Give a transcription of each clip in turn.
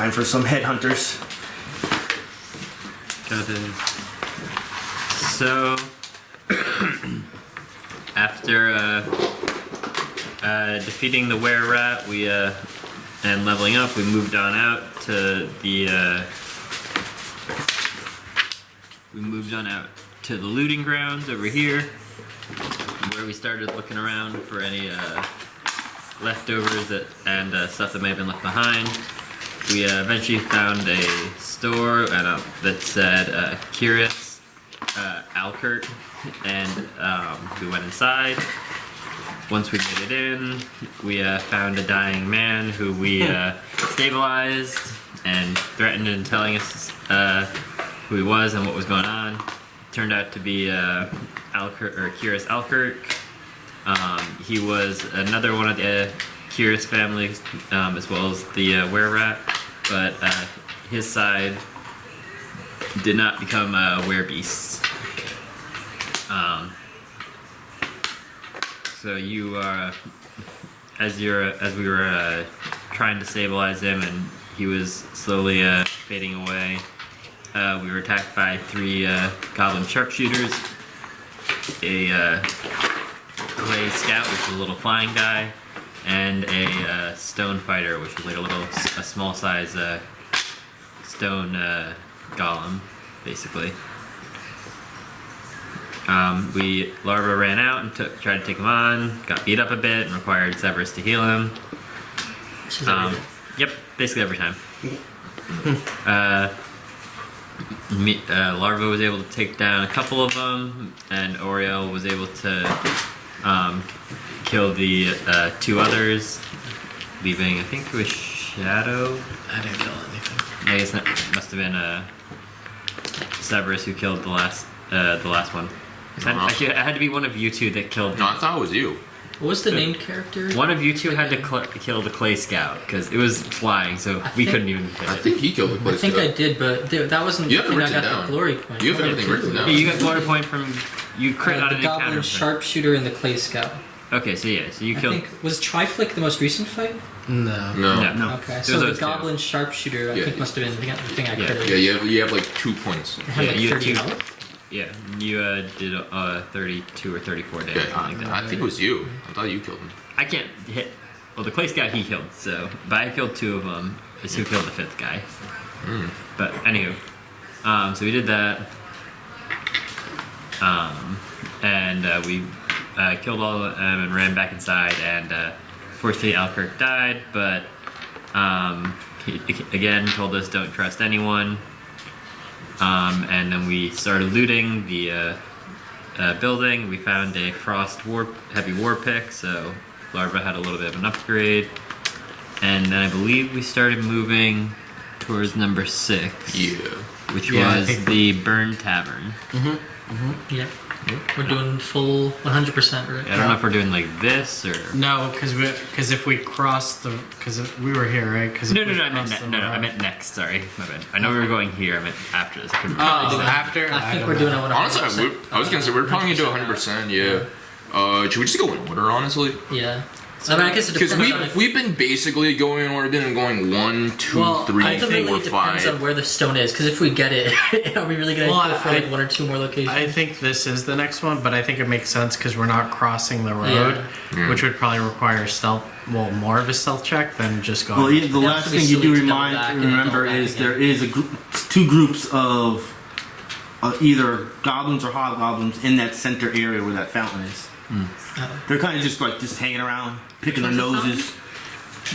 Time for some Headhunters. Got it. So, after defeating the were-rat, and leveling up, we moved on out to the looting grounds over here, where we started looking around for any leftovers and stuff that may have been left behind. We eventually found a store that said Curious Alkert, and we went inside. Once we made it in, we found a dying man who we stabilized and threatened in telling us who he was and what was going on. Turned out to be Alkert, or Curious Alkert. He was another one of the Curious families, as well as the were-rat, but his side did not become were-beasts. So you, as we were trying to stabilize him, and he was slowly fading away, we were attacked by 3 goblin sharpshooters, a clay scout, which is a little flying guy, and a stone fighter, which is like a small size stone golem, basically. Larva ran out and tried to take him on, got beat up a bit, and required Sevras to heal him. Yep, basically every time. Larva was able to take down a couple of them, and Auriel was able to kill the 2 others, leaving, I think it was Shadow. I didn't kill anything. I guess that must have been Sevras who killed the last one. Actually, it had to be one of you 2 that killed. No, I thought it was you. What was the named character? One of you 2 had to kill the clay scout because it was flying, so we couldn't even hit it. I think he killed the clay scout. I think I did, but that wasn't You have the thing I everything got down. the glory point. You have everything written down. Yeah, you got glory point from you crit on the an Goblin encounter. sharpshooter and the clay scout. Okay, so yeah, so you I killed. think was Triflick the most recent fight? No. No. Okay, It so was the those 2. Goblin sharpshooter I Yeah. think must have been the thing I Yeah. critted. Yeah, you have like 2 points. It had Yeah, like you had 30 2. health. Yeah, you did 32 or 34 damage, Yeah, something like that. I think it was you. I thought you killed him. I can't hit. Well, the clay scout he killed, but I killed 2 of them. It's who killed the 5th guy. But anywho, so we did that, and we killed all of them and ran back inside, and fortunately Alkirk died, but he again told us don't trust anyone, and then we started looting the building. We found a frost heavy war pick, so Larva had a little bit of an upgrade, and then I believe we started moving towards number 6. Yeah. Which Yeah, was the Burn Tavern. Yeah. We're doing full 100%, right? I don't know if we're doing like this or. No, because if we cross because we were here, right? No, I meant next. Sorry, my bad. I know we were going here. I meant after this. I couldn't remember. Oh, after? I think we're doing it 100%. Honestly, I was gonna say we're probably gonna do 100%. Yeah. Should we just go in order, honestly? Yeah. I mean, I guess it Because depends on if... we've been basically going in order, been going 1, 2, Well, 3, ultimately 4, it depends 5. on where the stone is, because if we get it, are we really going to go for like 1 or 2 more locations? I think this is the next one, but I think it makes sense because we're not crossing the road, which would probably require more of a stealth check than just going. Well, the last would be thing you silly do to double back and remember double back is again. there is 2 groups of either goblins or hobgoblins in that center area where that fountain is. They're kind of just hanging around, picking their noses.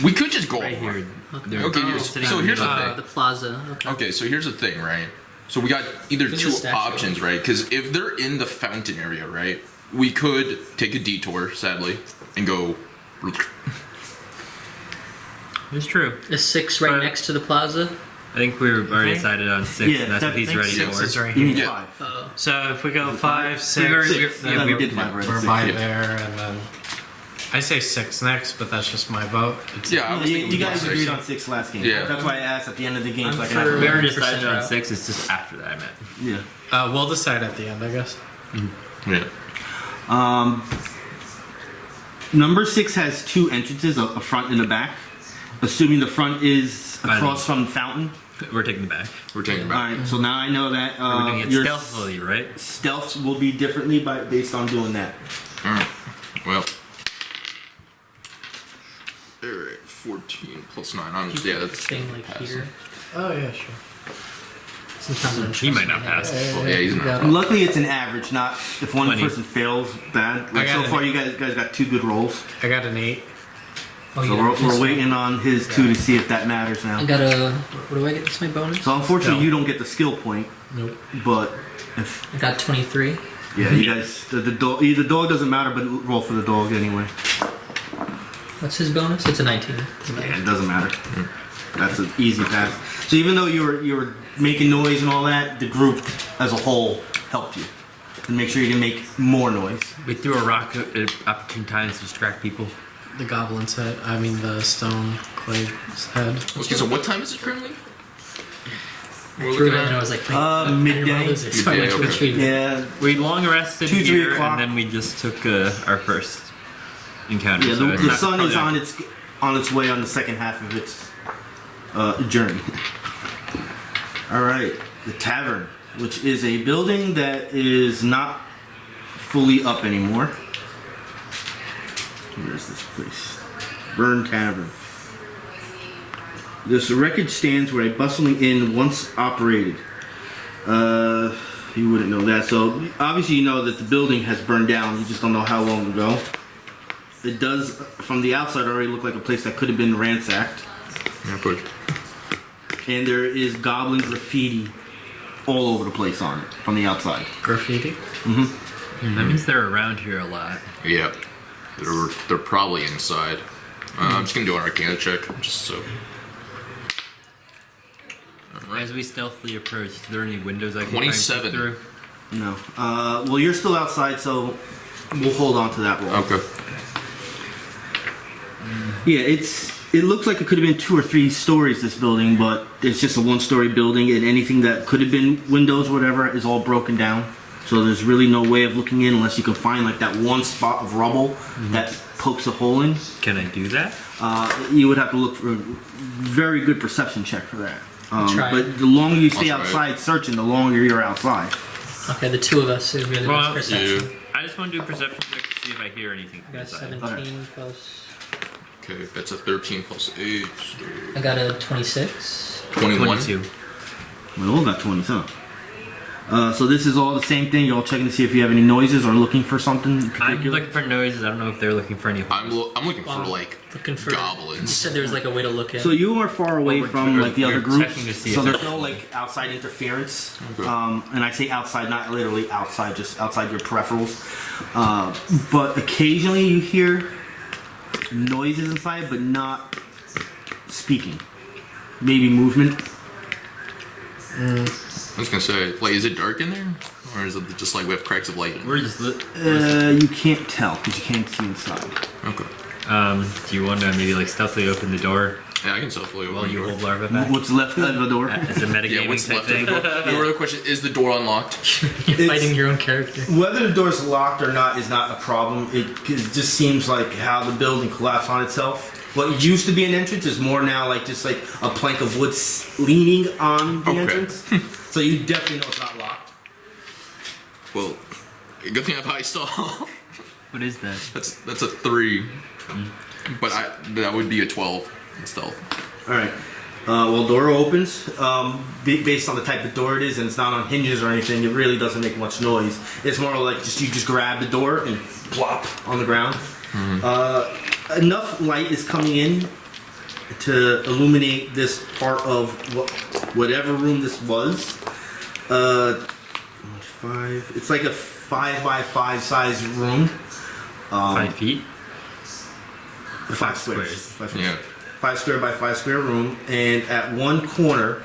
We could just go Right here. Okay, so here's the thing. The plaza. Okay. Okay, so here's the thing, right? So we got either There's 2 a statue. options, right? Because if they're in the fountain area, right, we could take a detour, sadly, and go. It's true. Is 6 right next to the plaza? I think we were already decided on 6, Yeah, and that's what he's ready for. 6 is right You here. need Yeah. 5. So if we go 5, 6, We did 5 already. we're 6. by there, and then I say 6 next, but that's just my vote. Yeah, I was You thinking guys six. agreed on 6 last game. Yeah. That's why I asked at the end of the game. So I can I'm have We for- already 100% decided on route. 6. It's just after that I meant. yeah. We'll decide at the end, I guess. Yeah. Number 6 has 2 entrances, a front and a back. Assuming the front is across from the fountain. We're taking it back. We're taking it All back. right, so now I know that We're doing it your stealthily, right? stealth will be differently based on doing that. Alright. Well. Alright, 14 plus 9. Yeah, that's. Staying like passing. here. Oh yeah, sure. Sometimes I'm He might not pass. Well, yeah, he's not. Luckily, it's an average, not if one 20. person fails, bad. Like I so got far, an you guys got 2 good rolls. I got an 8. Oh, So you got we're this waiting on his 2 to see if that matters now. one. I got a. What do I get? This my bonus. So unfortunately, No. you don't get the skill point, Nope. but if I got 23. yeah, you guys the dog doesn't matter, but roll for the dog anyway. What's his bonus? It's a 19. Yeah, it doesn't matter. That's an easy pass. So even though you were making noise and all that, the group as a whole helped you to make sure you didn't make more noise. We threw a rock at opportune times to distract people. The goblin's head. I mean the stone Krayd's head. Okay, so what time is it currently? We're Threw it looking and I at. was like, I didn't Midday. realize it, so I went to Midday, retrieve it. Yeah, We long rested 2, 3 here, o'clock. and then we just took our first encounter. yeah. so it's The not sun is probably- on its way on the second half of its journey. All right, the Tavern, which is a building that is not fully up anymore. Where is this place? Burn Tavern. This wreckage stands where a bustling inn once operated. You wouldn't know that. So obviously you know that the building has burned down. You just don't know how long ago. It does, from the outside, already look like a place that could have been ransacked. Yeah, good. And there is goblin graffiti all over the place on it from the outside. Graffiti. That means they're around here a lot. Yeah. They're probably inside. I'm just gonna do an Arcana check, just so. As we stealthily approach, is there any windows I can try and peek 27. through? No. Well, you're still outside, so we'll hold on to that roll. Okay. Yeah, it looks like it could have been 2 or 3 stories, this building, but it's just a 1-story building, and anything that could have been windows or whatever is all broken down. So there's really no way of looking in unless you can find like that one spot of rubble that pokes a hole in. Can I do that? You would have to look for a very good perception check for that. Try. But the longer you stay I'll try outside searching, the longer you're outside. Okay, the 2 of us are really Well, good perception. I just want to do a perception check to see if I hear anything I from got a inside. 17 plus. Okay, that's a 13 plus 8. I got a 26. 21. 22. We all got 20, huh? So this is all the same thing. You're all checking to see if you have any noises or looking for something in I'm particular. looking for noises. I don't know if they're looking for any. I'm looking for Wow. like Looking for. goblins. You said there was like a way to look in. So you are far away we're- from like the we're other groups, checking to see so if there's they're- no like outside interference. Okay. And I say outside, not literally outside, just outside your peripherals. But occasionally you hear noises inside, but not speaking. Maybe movement. I was gonna say, like, is it dark in there, or is it just like we have cracks of light? In We're just. Lit. You can't tell because you can't see inside. Okay. Do you want to maybe like stealthily open the door Yeah, I can stealthily open while the you door. hold Larva back? What's left of the door? As a metagaming Yeah, what's type left of thing. the door? The other question is the door unlocked? You're fighting your own character. Whether the door's locked or not is not a problem. It just seems like how the building collapsed on itself. What used to be an entrance is more now like just like a plank of wood leaning on the Okay. entrance. So you definitely know it's not locked. Well, good thing I have high stealth. What is that? That's a 3, but that would be a 12 in stealth. All right. Well, door opens. Based on the type of door it is, and it's not on hinges or anything, it really doesn't make much noise. It's more like you just grab the door and plop on the ground. Enough light is coming in to illuminate this part of whatever room this was. 5. It's like a 5 by 5 size room. 5 feet. 5 squares. squares. 5 squares. Yeah. 5 square by 5 square room, and at one corner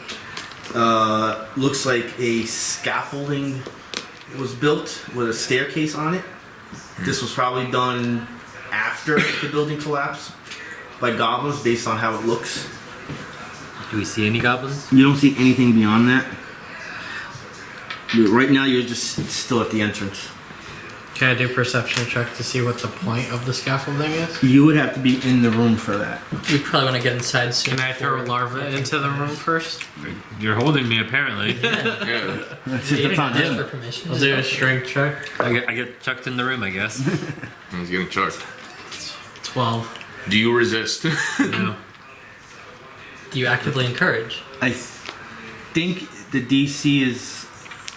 looks like a scaffolding was built with a staircase on it. This was probably done after the building collapsed by goblins based on how it looks. Do we see any goblins? You don't see anything beyond that. Right now you're just still at the entrance. Can I do perception check to see what the point of the scaffolding is? You would have to be in the room for that. We probably want to get inside soon. Can I throw Larva into the room first? You're holding me apparently. Yeah. That's on Ask him. for permission. I'll do a strength check. I get chucked in the room, I guess. He's getting chucked. 12. Do you resist? No. Do you actively encourage? I think the DC is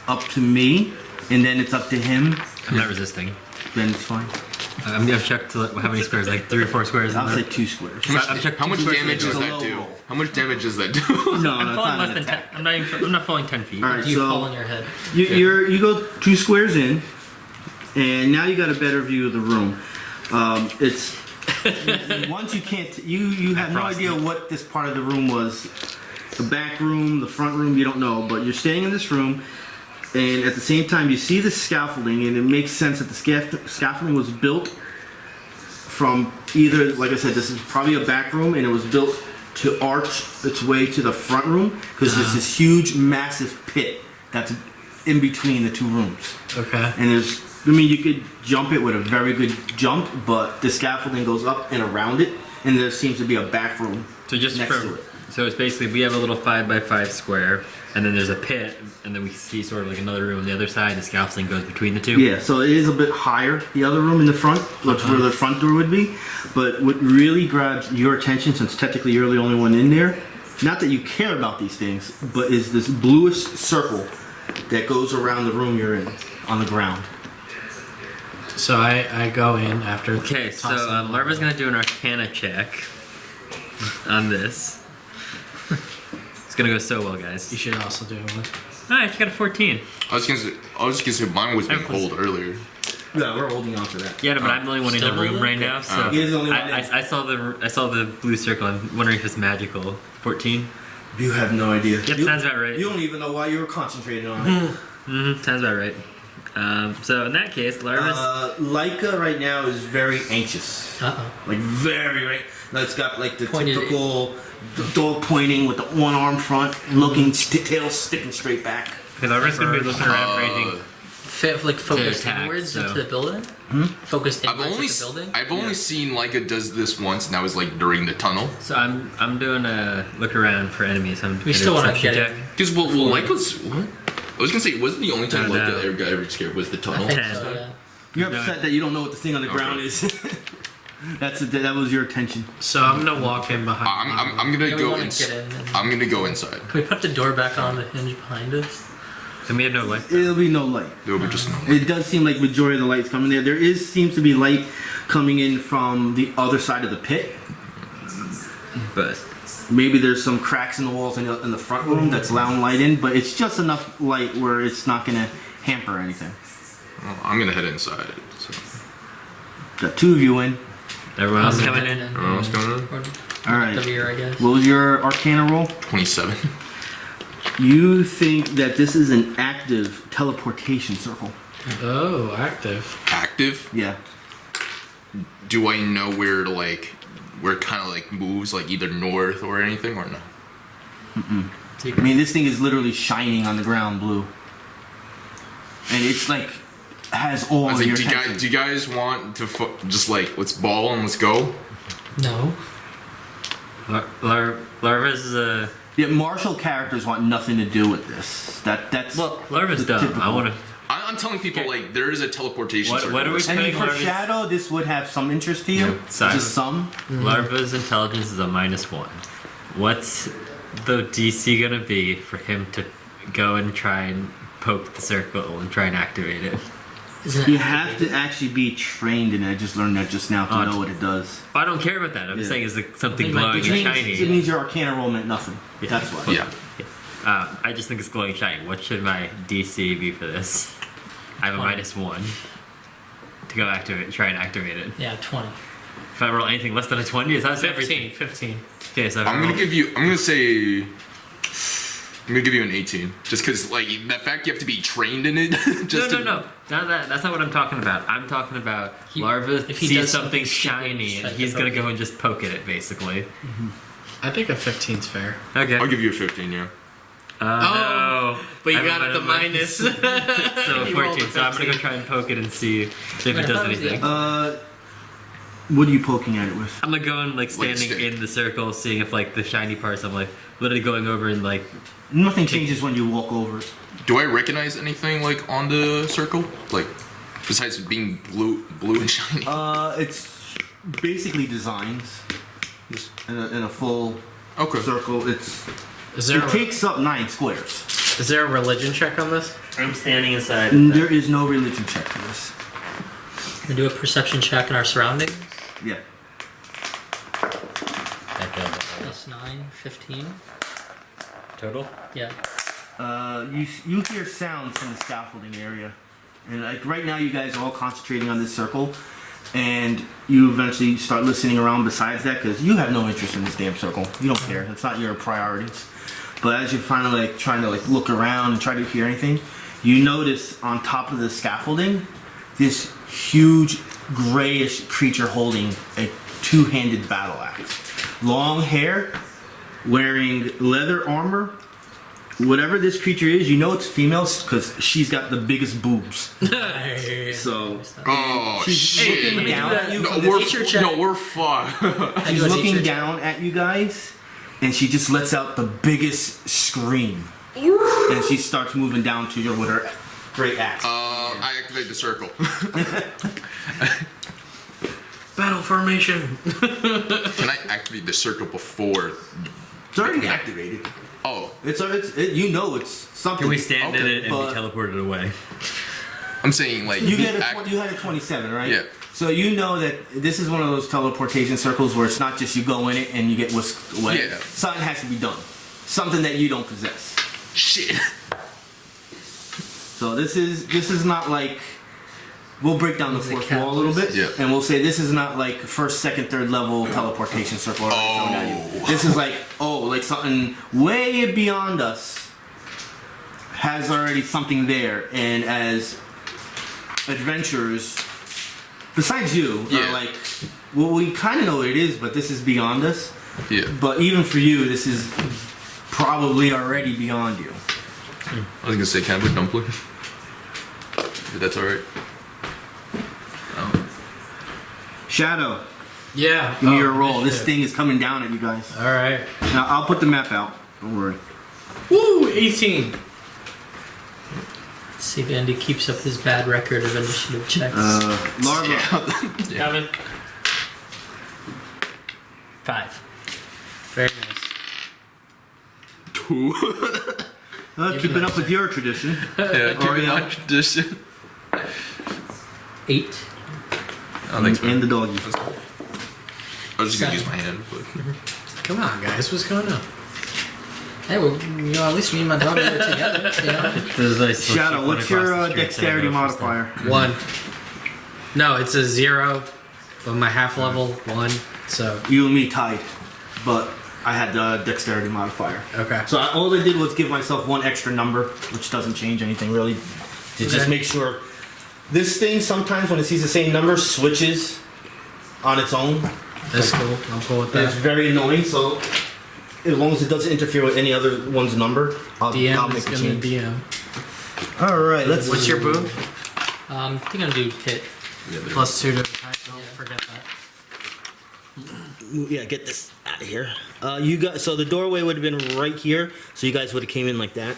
up to me, and then it's up to him. I'm not resisting. Then it's fine. I've checked how many squares, like 3 or 4 squares. I'll say 2 squares. I've checked How much 2 squares damage in does the It's a that low do? roll. How much damage does that do? No, I'm that's falling not less an than 10. attack. I'm not falling 10 feet. All right, Do you so fall on your head? you go 2 squares in, and now you got a better view of the room. It's once you can't you have no Frosty. idea what this part of the room was. The back room, the front room, you don't know, but you're staying in this room, and at the same time you see the scaffolding, and it makes sense that the scaffolding was built from either, like I said, this is probably a back room, and it was built to arch its way to the front room because there's this huge, massive pit that's in between the 2 rooms. Okay. And you could jump it with a very good jump, but the scaffolding goes up and around it, and there seems to be a back room So just next to for, it. so it's basically we have a little 5x5 square, and then there's a pit, and then we see sort of like another room on the other side. The scaffolding goes between the 2. Yeah, so it is a bit higher, the other room in the front, that's where the front door would be. But what really grabs your attention, since technically you're the only one in there, not that you care about these things, but is this bluish circle that goes around the room you're in, on the ground. So I go in after. Okay, so tossing Larva's gonna do an Arcana check on this. It's gonna go so well, guys. You should also do one. Alright, she got a 14. I was gonna say mine was being cold earlier. Yeah, we're holding on to that. Yeah, no, but I'm the only one in the Still room moving? right now, so He is the only one in. I saw the blue circle. I'm wondering if it's magical. 14. You have no idea. Yep, you, sounds about right. You don't even know why you were concentrating on it. Mm-hmm, sounds about right. So in that case, Larva's Lyca right now is very anxious. Uh-oh. Like very, right. It's got like the Pointed typical dog pointing with the one arm front, looking tail sticking straight back. okay, Larva's gonna be looking around for anything. Focused attack, inwards so- into the building? Focused I've inwards only into the building? I've only seen Lyca does this once, and that was like during the tunnel. So I'm doing a look around for enemies. I'm We still want wanna to get check. it. Because Lyca's what? I was gonna say, wasn't the only time No, no. Lyca ever got ever scared was the I tunnel? think Okay. so, yeah. You're No. upset that you don't know what the thing on the ground is. That was your attention. So I'm gonna walk in behind. I'm gonna Yeah, we go wanna ins- get in and- I'm gonna go inside. Can we put the door back on the hinge behind us? And we have no light. It'll be no light. There will be just It does seem like majority of the light's coming there. There seems to be light coming in from the other side of the pit. But Maybe there's some cracks in the walls in the front room that's allowing light in, but it's just enough light where it's not gonna hamper anything. well, I'm gonna head inside. So. Got 2 of you in. everyone else coming in. Everyone else coming in? Or All right. the rear, I guess. What was your Arcana roll? 27. You think that this is an active teleportation circle? Oh, active. Active? Yeah. Do I know where to where it kind of like moves, like either north or anything, or no? I mean, this thing is literally shining on the ground blue, and it's like has all I of was your like, attention. do you guys want to just like let's ball and let's go? No. Larva's Yeah, martial characters want nothing to do with this. That's Larva's the dumb. typical. I want to. I'm telling people Okay. like there is a teleportation. What circle. are we- I mean, Putting for Larva's- Shadow, this would have some interest to you. Yeah, silent. Just some. Larva's intelligence is a -1. What's the DC gonna be for him to go and try and poke the circle and try and activate it? Isn't You it? have to actually be trained in it. I just learned that just now to Oh, know what it does. I don't care about that. I'm Yeah. saying is it something It might glowing be and It shiny. means your Arcana roll meant nothing. Yeah. That's why. Yeah. I just think it's glowing and shiny. What should my DC be for this? I have a 20. -1 to go activate, try and activate it. Yeah, 20. If I roll anything less than a 20, is that 15. 15. Okay, so if I'm I gonna roll- give you. I'm gonna say. I'm gonna give you an 18, just because like the fact you have to be trained in it. just No, to, no. That's not what I'm talking about. I'm talking about Larva if he sees does something something shiny stupid, and he's try to gonna poke go it. and just poke at it, basically. I think a 15's fair. Okay. I'll give you a 15. Yeah. No. No. But you I got haven't the been on my- minus. So a You rolled 14. a So I'm gonna go 15. try and poke it and see if it I does thought it was the anything. What are you poking at it with? I'm like going like standing stick. in the circle, seeing if like the shiny parts. I'm like literally going over and like Nothing changes when you walk over it. Do I recognize anything like on the circle? Like besides being blue and shiny? It's basically designs Yes. in a full Okay. circle. Is there It takes up 9 squares. is there a religion check on this? I'm standing inside. There is no religion check for this. We do a perception check in our surroundings. Yeah. Plus 9, 15. Total. Yeah. You hear sounds from the scaffolding area, and like right now you guys are all concentrating on this circle, and you eventually start listening around besides that because you have no interest in this damn circle. You don't care. It's not your priorities. But as you're finally like trying to like look around and try to hear anything, you notice on top of the scaffolding this huge grayish creature holding a 2-handed battle axe. Long hair, wearing leather armor. Whatever this creature is, you know it's female because she's got the biggest boobs. So Oh she's shit! looking down at you. No, from this- nature check. we're fucked. she's do a looking nature check. down at you guys, and she just lets out the biggest scream. And she starts moving down to you with her great axe. I activate the circle. Battle formation. Can I activate the circle before? It's already activated. Oh, You know it's something. Can we stand in Okay, it and but- be teleported away? I'm saying like You the had act- you had a 27, right? Yeah. So you know that this is one of those teleportation circles where it's not just you go in it and you get whisked away. Yeah. Something has to be done. Something that you don't possess. shit. So this is not like we'll break down the Is it fourth wall a little bit, Yeah. and we'll say this is not like first, second, third level teleportation circle. Coming at you. Oh. This is like like something way beyond us has already something there, and as adventurers, besides you, Yeah. are like, well, we kind of know what it is, but this is beyond us. Yeah. But even for you, this is probably already beyond you. I was gonna say, can I put dumpling? If that's alright. Shadow, Yeah. give me your roll. This shit. thing is coming down at you guys. All right. Now I'll put the map out. Don't worry. Woo! 18. Let's see if Andy keeps up his bad record of initiative checks. Larva. Coming. 5. Very nice. Keeping up with your tradition. Yeah, keeping Auriel. my tradition. 8. Oh, thanks, man. And the doggy. I was just gonna use my hand, but Come on, guys. What's going on? Hey, well, at least me and my dog are together. You know? Shadow, what's your dexterity modifier? 1. No, it's a 0, but my half level 1. So You and me tied, but I had the dexterity modifier. okay. So all I did was give myself one extra number, which doesn't change anything really. To just Okay. make sure. This thing sometimes when it sees the same number switches on its own. That's cool. I'm cool with It's that. very annoying. So as long as it doesn't interfere with any other one's number, I'll DM make is a gonna change. DM. All right, let's. What's your boon? I think I'm gonna do hit. +2 to attack. Don't forget that. Yeah, get this out of here. You got so the doorway would have been right here, so you guys would have came in like that.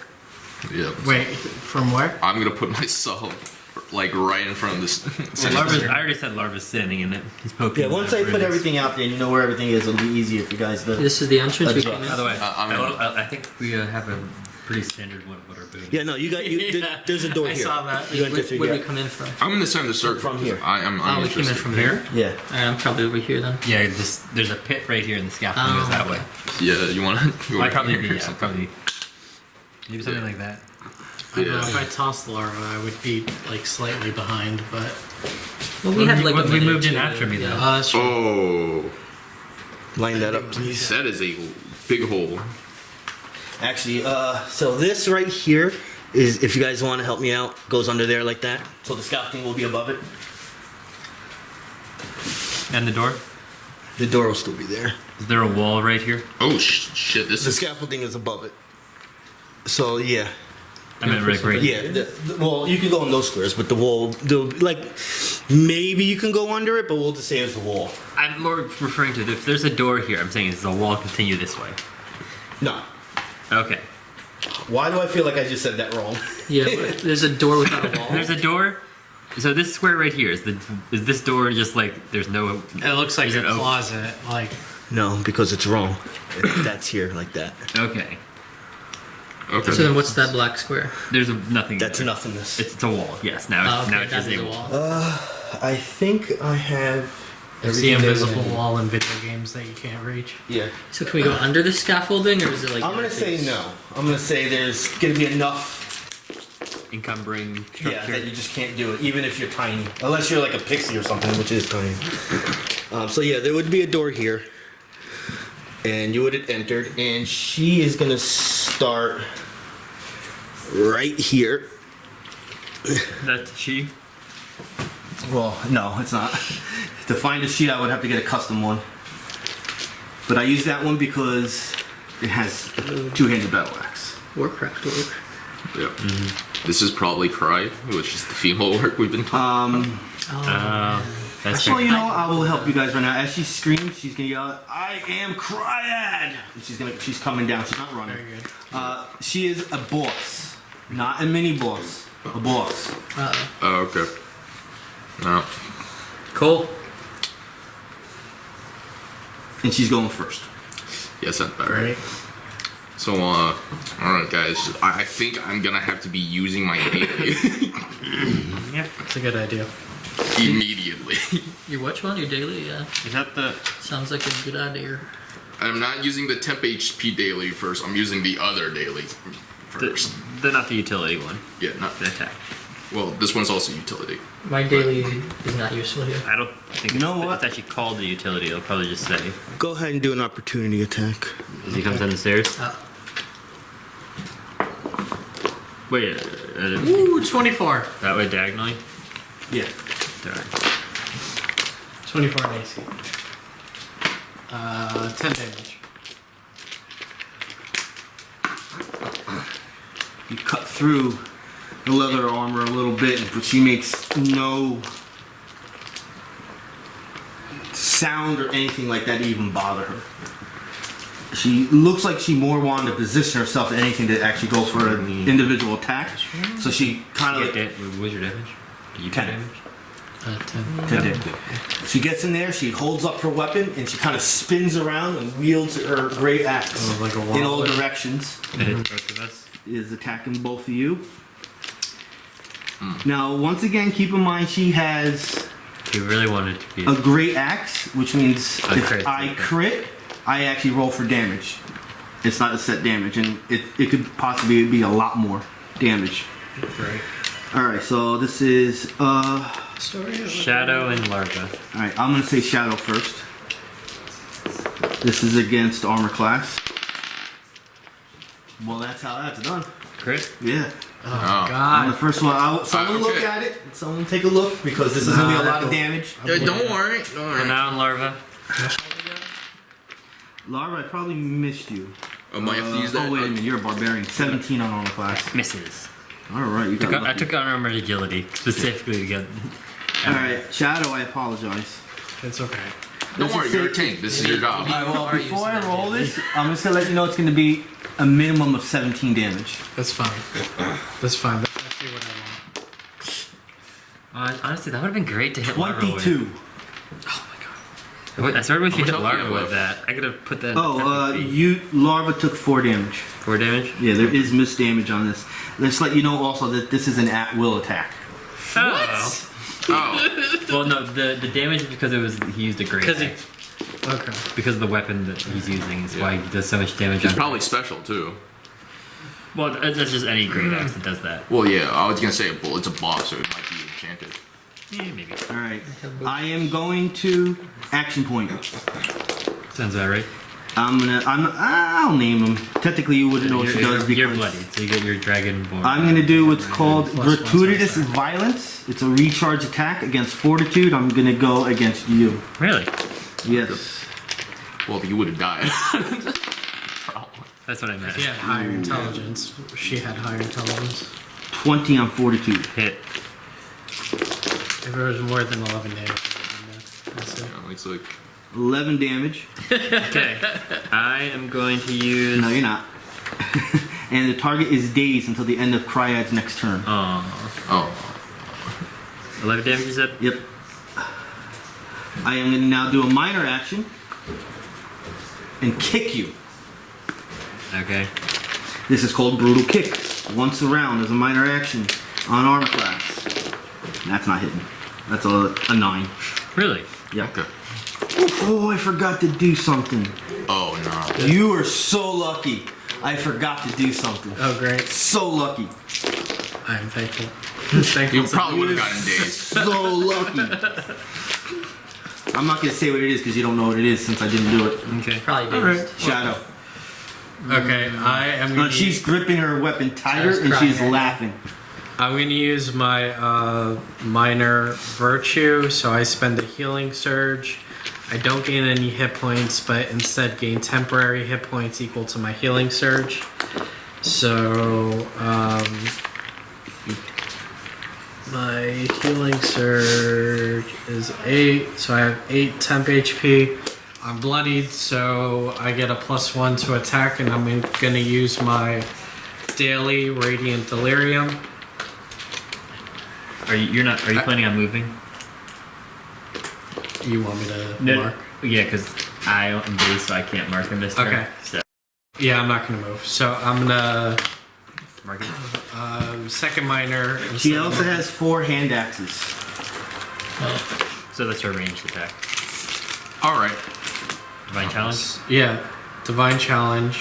yeah. Wait, from where? I'm gonna put myself like right in front of this. I already said Larva's standing in it. He's poking. Yeah, once I put everything out there, and you know where everything is. It'll be easier for you guys to. This is the entrance we Adjust. came in. By the way, I'm I think we have a pretty standard one of what our boon. Yeah, no, you got you. Yeah, there's a door I here. saw that. You enter Where through would we here. come in from? I'm in the center of the circle. From here. I'm Oh, we came in interested. from here? Yeah. Alright, I'm probably over here then. Yeah, there's a pit right here, and the scaffolding goes that way. Yeah, you wanna? You I'd wanna probably hear be, yeah, something? probably maybe something like that. I don't know, Yeah. if I tossed Larva, I would be like slightly behind, but Well, we had like a we minute moved or in two, after me, yeah. though. that's true. Oh, Line that up, please. that is a big hole. Actually, so this right here is, if you guys want to help me out, goes under there like that. So the scaffolding will be above it. And the door? The door will still be there. Is there a wall right here? Oh shit! This The is scaffolding is above it. So yeah, I meant really great. Yeah, well, you can go in those squares, but the wall, like, maybe you can go under it, but we'll just say it's the wall. I'm more referring to if there's a door here. I'm saying does the wall continue this way? No. Okay. Why do I feel like I just said that wrong? Yeah, but there's a door without a wall. There's a door. So this square right here is this door just like there's no? It looks like Is a it open? closet. Like No, because it's wrong. That's here like that. Okay. Okay. So then what's that black square? There's nothing. That's there. nothingness. It's a wall. Yes. Now Okay, now it that is is a a wall. wall. I think I have. it's the everything there invisible that I need. wall in video games that you can't reach. Yeah. So can we go under the scaffolding, or is it like? I'm gonna say no. I'm gonna say there's gonna be enough. Encumbering Yeah, structure. that you just can't do it, even if you're tiny. Unless you're like a pixie or something, which is tiny. So yeah, there would be a door here, and you would have entered, and she is gonna start right here. That's she. Well, no, it's not. To find a sheet, I would have to get a custom one. But I use that one because it has two-handed battle axe. Warcraft orc. Yep. This is probably Krayd, which is the female work we've been talking. That's Well, you know, I will help you guys right now. As she screams, she's gonna yell, "I am Krayd!" And she's coming down. She's not running. Very good. She is a boss, not a mini boss. A boss. Oh, okay. No. cool. And she's going first. Yes, that's better. Right. So, alright guys, I think I'm gonna have to be using my daily Yeah. It's a good idea. immediately. Your which one? Your daily? Yeah. Is that the? Sounds like a good idea. I'm not using the temp HP daily first, I'm using the other daily first. They're not the utility one. Yeah, not The attack. well, this one's also utility. My daily is not useful here. I don't think You know what? it's actually called the utility. They'll probably just say Go ahead and do an opportunity attack. as he comes down the stairs. Wait, Ooh, 24. that way diagonally. Yeah. Darn. 24 in AC. 10 damage. You cut through the leather armor a little bit, but she makes no sound or anything like that to even bother her. She looks like she more wanted to position herself than anything to actually go for an individual attack. So she kind of like What's your damage? Did you 10. do damage? 10. She gets in there, she holds up her weapon, and she kind of spins around and wields her great axe Oh, like a in all wobbler. directions. It hits both of us. Is attacking both of you. Now, once again, keep in mind she has He really wanted to be. a great axe, which means I if crit. I crit, I actually roll for damage. It's not a set damage, and it could possibly be a lot more damage. Right. Alright, so this is, Shadow and Larva. alright, I'm gonna say Shadow first. This is against armor class. Well, that's how that's done. Crit. Yeah. Oh, On the God. first one, someone look okay. at it. Someone take a look, because this is gonna be a lot of damage. Don't worry, don't Well, worry. now on Larva. Larva, I probably missed you. I might have to use that. Oh, wait a minute, you're a barbarian. 17 on armor class. Misses. Alright, you got I lucky. took on armor agility specifically to get. Alright, Shadow, I apologize. It's okay. Don't worry, you're a tank. This is your job. Alright, well, are before I using roll this, I'm just gonna let you know it's gonna be a minimum of 17 damage. That's fine. That's fine. That's actually what I want. Honestly, that would have been great to hit Larva with. 22. Wait, I started with you How hit much health Larva do you with have that. I could have put that. In Oh, the Larva took 4 damage. 4 damage. Yeah, there is miss damage on this. Let's let you know also that this is an at-will attack. What? Oh, Well, no, the damage is because he used a great. Because he- axe. Okay. Because of the weapon that he's using is why he does so much damage. it's on probably special too. Well, that's just any great axe that does that. Well, yeah, I was gonna say it's a boss, so it might be enchanted. Yeah, maybe. Alright, I am going to action point. Sounds about right. I'll name him. Technically, you wouldn't know what she does You're because bloody, so you get your Dragonborn. I'm going to do what's called Plus gratuitous 1/6. violence. It's a recharge attack against fortitude. I'm going to go against you. Really? Yes. Well, you would have died. That's what I meant. He had higher intelligence. She had higher intelligence. 20 on fortitude. Hit. If it was more than 11 damage, that's it. Yeah, it's like 11 damage. Okay. I am going to use. No, you're not. And the target is dazed until the end of Krayd's next turn. Oh. 11 damage, you said? Yep. I am going to now do a minor action and kick you. Okay. This is called Brutal Kick. Once a round as a minor action on armor class. That's not hitting. That's a 9. Really? Yeah. okay. Oh, I forgot to do something. Oh no. You are so lucky. I forgot to do something. Oh, great. So lucky. I am thankful. Thankful. You probably would have gotten dazed. So lucky. I'm not going to say what it is because you don't know what it is since I didn't do it. Okay. Probably did. Alright. Shadow. Okay, I am going She's gripping her weapon tighter was and crying she's right now. laughing. I'm going to use my minor virtue, so I spend a healing surge. I don't gain any hit points, but instead gain temporary hit points equal to my healing surge. So, my healing surge is 8, so I have 8 temp HP. I'm bloodied, so I get a +1 to attack, and I'm going to use my daily Radiant Delirium. Are you planning on moving? You want me to No. mark? Yeah, because I am dazed, so I can't mark him this turn. Okay. So Yeah, I'm not going to move. So I'm going to mark it. second minor. She also has 4 hand axes. So that's her ranged attack. All right. Divine challenge. Yeah, Divine Challenge.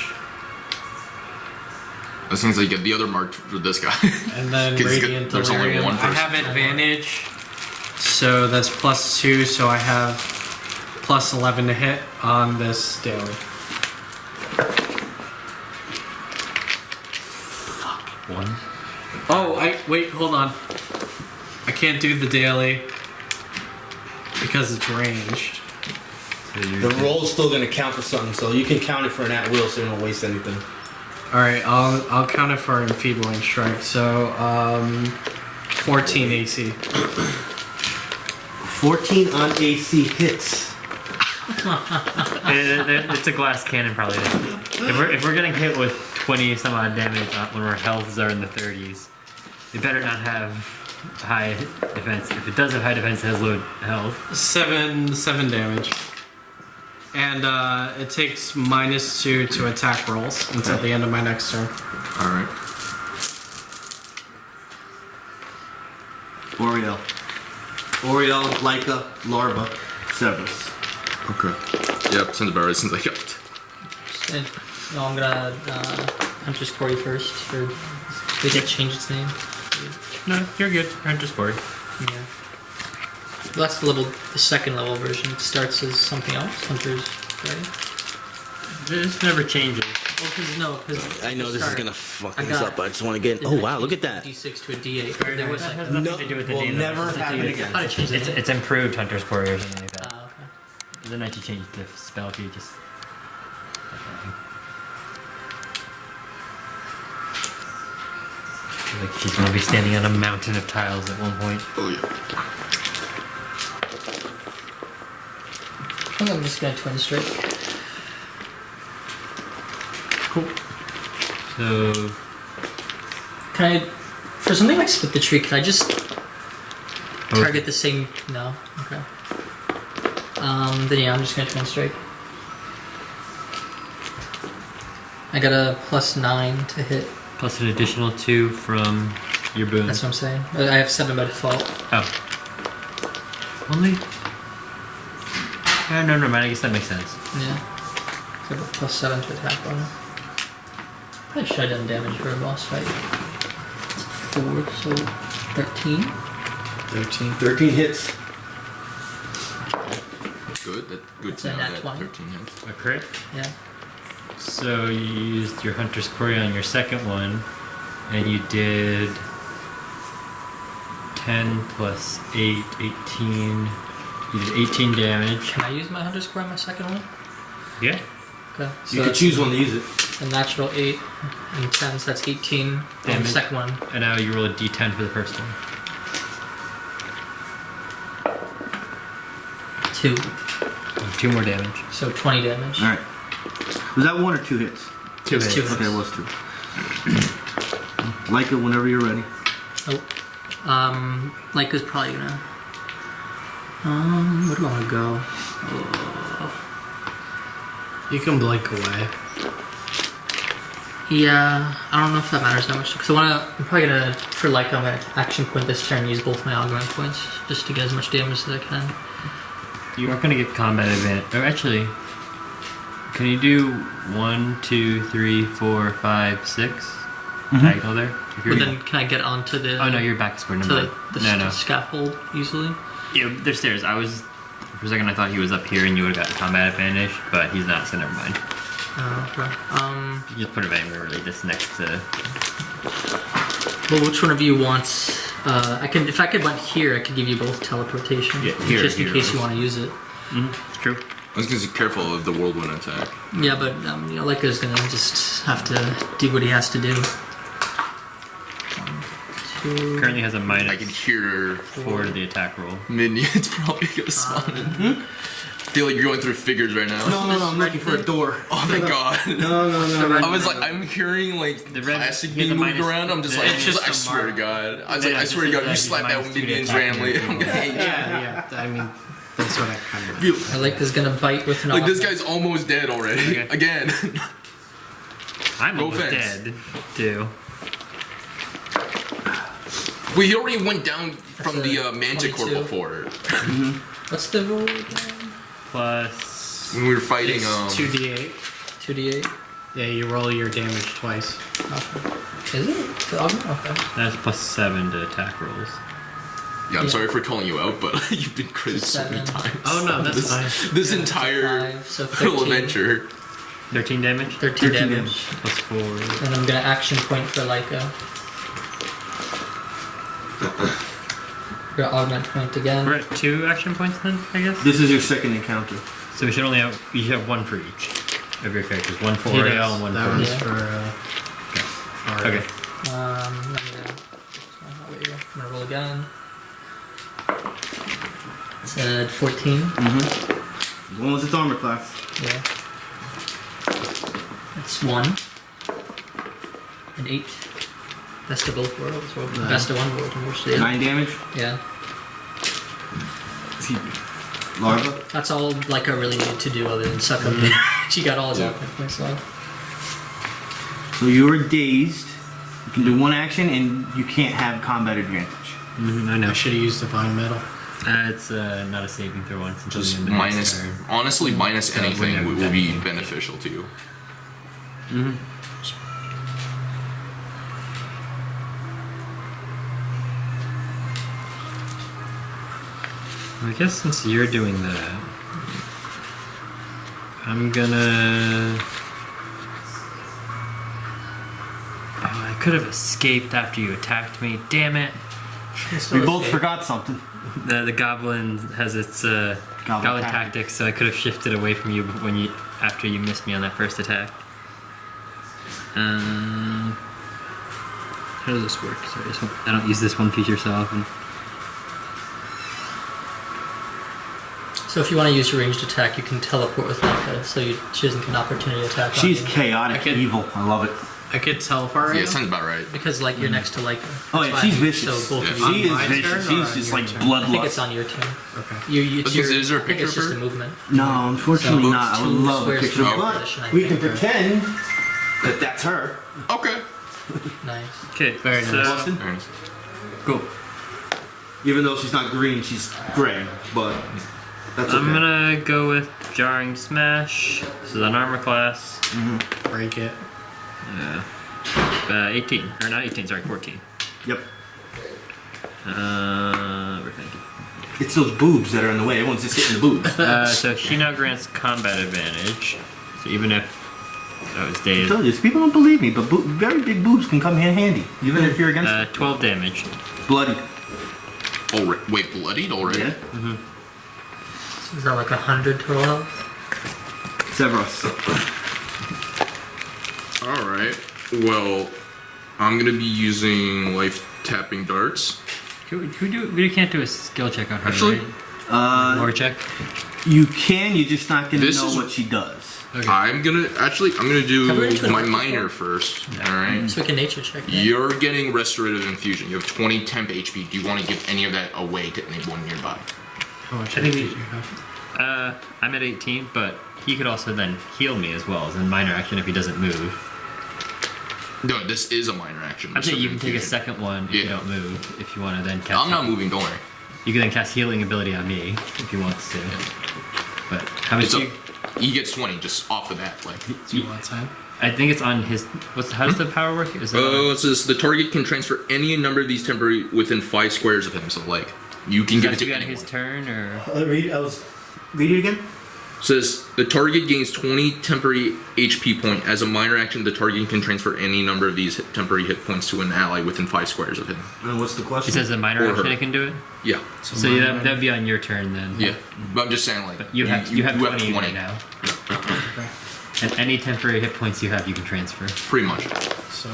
That seems like the other mark for this guy. And then 'Cause Radiant there's only Delirium. one I person. have advantage, so that's +2, so I have +11 to hit on this daily. One. Oh, wait, hold on. I can't do the daily because it's ranged. So you're The roll's still going to count for something, so you can count it for an at-will so you don't waste anything. All right, I'll count it for enfeebling strike. So 14 AC. 14 on AC hits. It's a glass cannon, probably. If we're getting hit with 20 some odd damage when our healths are in the 30s, it better not have high defense. If it does have high defense, it has low health. 7 damage. And it takes -2 to attack rolls until the end of my next turn. All right. Auriel, Lyca, Larva, Sevras. Okay. Yep. Sounds about right. Since I got. And, no, I'm gonna Hunter's Quarry first. Or did it change its name? No, you're good. I'm just worried. Yeah. Well, that's the second level version. It starts as something else. Hunter's Quarry. This never changes. Well, because I know this is going to fuck I this got- up, but I just want to get... Oh, wow, look at that. D6 to a D8. There was That like, has nothing No, to do with the will D, though. never It's just happen the- again. I thought it changed the name. It's improved Hunter's Quarry or something like that. Okay. The night you change the spell key, just. I feel like she's gonna be standing on a mountain of tiles at one point. Oh yeah. I think I'm just gonna twin strike. Cool. So Can I, for something like Split the Tree, can I just target the same? No. Okay. Then yeah, I'm just gonna twin strike. I got a +9 to hit. plus an additional 2 from your boon. That's what I'm saying. I have 7 by default. Oh. Only. No, never mind. I guess that makes sense. Yeah. So I have a +7 to attack bonus. Probably should have done damage for a boss fight. It's 4, so 13. 13 hits. Good. Good It's to a know nat that 20. 13 hits. A crit. Yeah. So you used your Hunter's Quarry on your second one, and you did 10 plus 8, 18. You did 18 damage. Can I use my Hunter's Quarry on my second one? Yeah. Okay. You can choose one to use it. A natural 8 and 10, so that's 18 on the Damage. second one. And now you roll a d10 for the first one. 2, 2 more damage. so 20 damage. All right. Was that 1 or 2 hits? Two It's hits. 2 hits. Okay, it was 2. Like it whenever you're ready. Oh. Lyca's probably gonna. Where do I want to go? You can blink away. Yeah, I don't know if that matters that much because I'm probably gonna for Lyca I'm gonna action point this turn, use both my augment points just to get as much damage as I can. You aren't going to get combat advantage. Or actually, can you do 1, 2, 3, 4, 5, 6? Diagonal there? If But you're- then can I get onto the? Oh no, you're back square. to Never the mind. No. scaffold easily. Yeah, they're stairs. For a second I thought he was up here and you would have got combat advantage, but he's not, so never mind. Okay. You just put him anywhere really, just next to... Well, which one of you wants? If I could went here, I could give you both teleportation, Yeah, here, just in here. case you want to use it. It's true. I was gonna be careful of the whirlwind attack. Yeah, but Lyca's gonna just have to do what he has to do. 1, 2. Currently has a minus I can hear 4 to the attack roll. minions probably gonna spawn in. I feel like you're going through figures right now. No, I'm looking for a door. Oh my god. No. I was like, I'm hearing like The red- plastic he has being a moved minus- around. I'm just the- like, it's just I a swear to mark. God. I was Yeah, like, I this swear to is God, you like slap that minus 2 to minions attack randomly. and I'm gonna hate you. Yeah. I mean, that's what I kind of. Feel- Lyca's gonna bite with an Like this augment. guy's almost dead already. Okay. Again. I'm No almost offense. dead, too. Well, he already went down from That's the a Manticore 22. before. What's the roll again? Plus... When we were fighting, It's 2d8. 2d8. Yeah, you roll your damage twice. Okay. Is it? The augment? Okay. That's plus 7 to attack rolls. yeah, I'm Yeah. sorry for calling you out, but you've been critted so many 7. times. Oh no, that's fine. This entire 5, so little 13. adventure. 13 damage? 13 13 damage. Plus 4. And I'm gonna action point for Lyca. Gonna augment point again. We're at 2 action points then, I guess? This is your second encounter. So we should only have... You should have 1 for each of your characters. 1 for He Auriel does. and 1 That for... one's Yeah. for Auriel. Okay. I'm gonna roll again. It's a 14. As long as it's armor class. Yeah. It's 1. An 8. Best of both worlds. Or best of one world, unfortunately. 9 damage. Yeah. Larva. That's all Lyca really needed to do other than suck up. She got all his augment points left. So you're dazed. You can do 1 action and you can't have combat advantage. I know. I should have used divine metal. It's not a saving throw once until Just the end of the next minus, turn. honestly, minus So anything whenever will that be is. beneficial to you. I guess since you're doing that, I'm gonna... Oh, I could have escaped after you attacked me. Damn it. We both forgot something. The goblin has its goblin tactics, so I could have shifted away from you after you missed me on that first attack. How does this work? Sorry, I don't use this one feature so often. So if you want to use your ranged attack, you can teleport with Lyca, so she doesn't get an opportunity attack. on She's you. chaotic I could- evil. I love it. I could teleport right Yeah, now? sounds about right. Because like you're next to Lyca. Oh That's yeah, why. she's vicious. So both of Yeah. you. She is my vicious. turn or She's on just your like turn? I think it's bloodlust. on your turn. Okay. Is there a I think it's picture just of a her? movement. No, unfortunately So, not. I would 2 love a squares picture, from but position, I we think, can right? pretend that that's her. Okay. Nice. Okay, Very nice. Austin? Nice. Cool. Even though she's not green, she's gray. But that's okay. I'm gonna go with Jarring Smash. This is an armor class. Break it. 18. Or not 18, sorry, 14. Yep. We're thinking. It's those boobs that are in the way. Everyone's just hitting the boobs. So she now grants combat advantage. So even if I was I dazed. told you, people don't believe me, but very big boobs can come in handy, even if you're against 12 damage. bloody. Wait, bloodied already? Yeah. So is that like 100 total health? Sevras. All right. Well, I'm gonna be using life tapping darts. We can't do a skill check on her. Actually, right? Lore check. You can. You're just not gonna This know is- what she does. Okay. I'm gonna do Have we actually my done minor first. All right. So we can nature check that. You're getting restorative infusion. You have 20 temp HP. Do you want to give any of that away to anyone nearby? How much I think HP we- do you have? I'm at 18, but he could also then heal me as well as a minor action if he doesn't move. No, this is a minor action. I'm saying you can take a Infusion. second one if you Yeah. don't move. If you want to then cast. I'm not moving. Don't worry. You can then cast healing ability on me if he wants to. But how much It's do you? he gets 20 just off the bat. Like, Do you want time? I think it's on his. How does the power work? Is it on- it says the target can transfer any number of these temporary within 5 squares of him. So like, you can does give that it to to be on anyone. his turn or? Read it again. Says the target gains 20 temporary HP point. As a minor action, the target can transfer any number of these temporary hit points to an ally within 5 squares of him. And what's the question? He says a minor Or action her. I can do it. Yeah, So yeah, that'd be on your turn then. yeah. But I'm just saying, like, You have 20 right now. And any temporary hit points you have, you can transfer. pretty much. So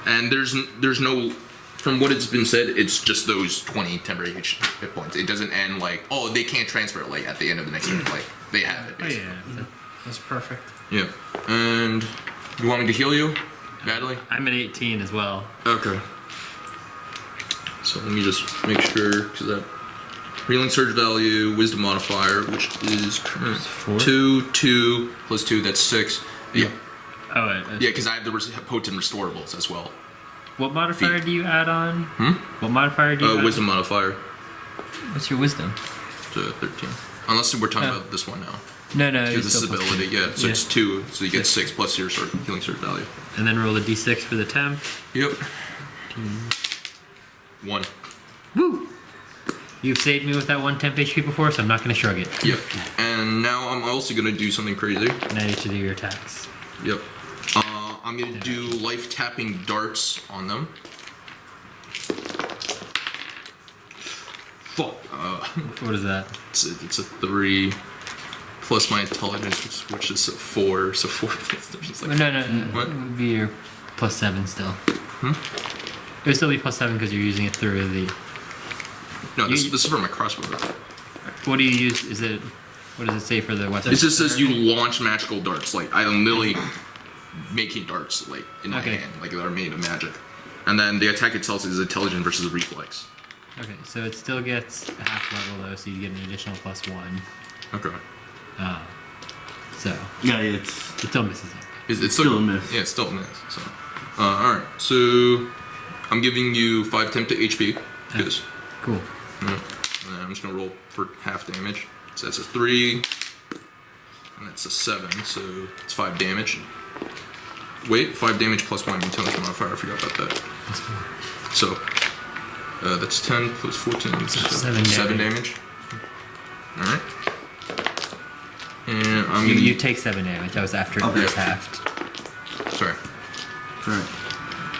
And there's no, from what it's been said, it's just those 20 temporary hit points. It doesn't end like, oh, they can't transfer it like at the end of the next turn. Like, they have it. Oh Basically. yeah. that's perfect. Yeah. And you want me to heal you badly? I'm at 18 as well. Okay. So let me just make sure, because that healing surge value, wisdom modifier, which is current 2 plus 2, that's 6. Yeah. Oh, Yeah, because I have the potent restorables as well. What modifier do you add on? What modifier do you add? Wisdom modifier, What's your wisdom? to 13. Unless we're talking Oh. about this one now. No. Because it's this still plus ability, two. yeah. So it's 2, so you get 6 plus your healing surge value. And then roll a d6 for the temp. Yep. 1. You've saved me with that 1 temp HP before, so I'm not going to shrug it. Yep. And now I'm also going to do something crazy. Now you have to do your attacks. Yep. I'm gonna do life tapping darts on them. Fuck. What is that? It's a 3 plus my intelligence, which is a 4. So 4 plus 3 is like. No. What? It would be your plus 7 still. It would still be plus 7 because you're using it through the. No, this is for my crossbow. What do you use? Is it? What does it say for the weapon? It just says you launch magical darts. Like I'm literally making darts like in my Okay. hand, like that are made of magic. And then the attack itself is intelligence versus reflex. Okay, so it still gets a half level though, so you get an additional plus 1. Okay. So Yeah, it's it still misses it. It's Still a miss. Yeah, it's still a miss. So, all right. So I'm giving you 5 temp to HP. Because Cool. and then I'm just gonna roll for half damage. So that's a 3, and that's a 7. So it's 5 damage. Wait, 5 damage plus 1 intelligence modifier. I forgot about that. That's cool. So that's 10 plus 14. That's 7 7 damage. damage. All right. And I'm You, gonna you take 7 damage. That was after it Okay. was halved. sorry. right.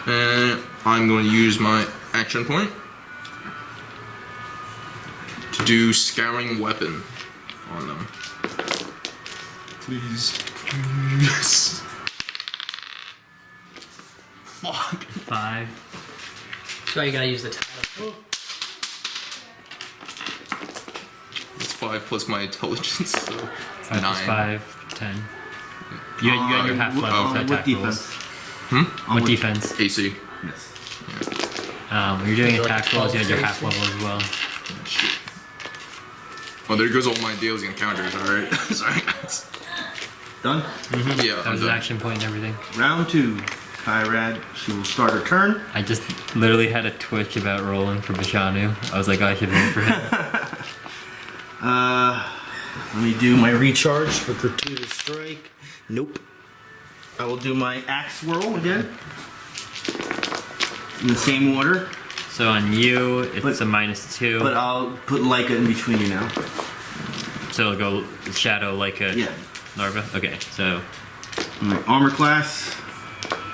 And I'm going to use my action point to do scouring weapon on them. Please. Yes. Fuck. 5. So you gotta use the title. It's 5 plus my intelligence, so 5 plus 9. 5, 10. You got your half level to What attack defense? rolls. What defense? AC. Yes. When you're doing Is it like attack rolls, you had your 12 half level as well. Shit. Well, there goes all my daily encounters, alright? Sorry, guys. Done. Yeah, That I'm was an done. action point and everything. Round 2. Kyrad, she will start her turn. I just literally had a twitch about rolling for Bishanu. I was like, oh, I should roll for him. Let me do my recharge for gratuitous strike. Nope. I will do my axe whirl again. In the same order, So on you, it's But- a -2. but I'll put Lyca in between you now. So it'll go shadow like a Yeah. Larva. Okay, so My armor class,